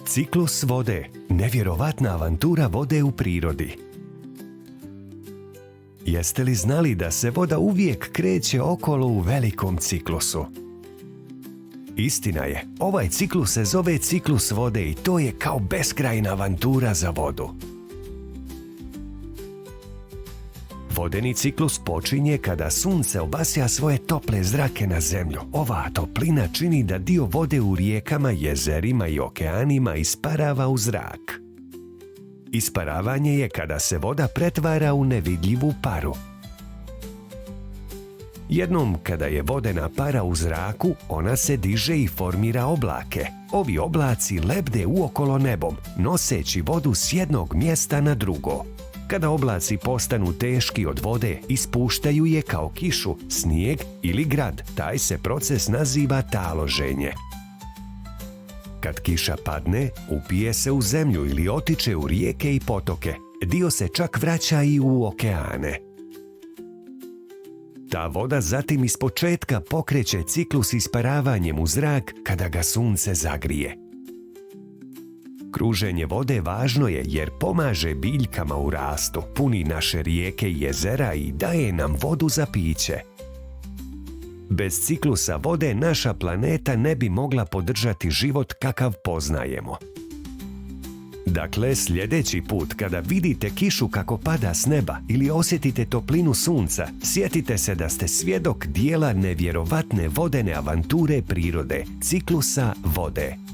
Ciklus vode. Nevjerovatna avantura vode u prirodi. Jeste li znali da se voda uvijek kreće okolo u velikom ciklusu? Istina je, ovaj ciklus se zove ciklus vode i to je kao beskrajna avantura za vodu. Vodeni ciklus počinje kada sunce obasja svoje tople zrake na zemlju. Ova toplina čini da dio vode u rijekama, jezerima i okeanima isparava u zrak. Isparavanje je kada se voda pretvara u nevidljivu paru. Jednom kada je vodena para u zraku, ona se diže i formira oblake. Ovi oblaci lebde uokolo nebom, noseći vodu s jednog mjesta na drugo. Kada oblaci postanu teški od vode, ispuštaju je kao kišu, snijeg ili grad. Taj se proces naziva taloženje. Kad kiša padne, upije se u zemlju ili otiče u rijeke i potoke. Dio se čak vraća i u okeane. Ta voda zatim ispočetka pokreće ciklus isparavanjem u zrak kada ga sunce zagrije. Kruženje vode važno je jer pomaže biljkama u rastu, puni naše rijeke i jezera i daje nam vodu za piće. Bez ciklusa vode naša planeta ne bi mogla podržati život kakav poznajemo. Dakle, sljedeći put kada vidite kišu kako pada s neba ili osjetite toplinu sunca, sjetite se da ste svjedok dijela nevjerovatne vodene avanture prirode, ciklusa vode.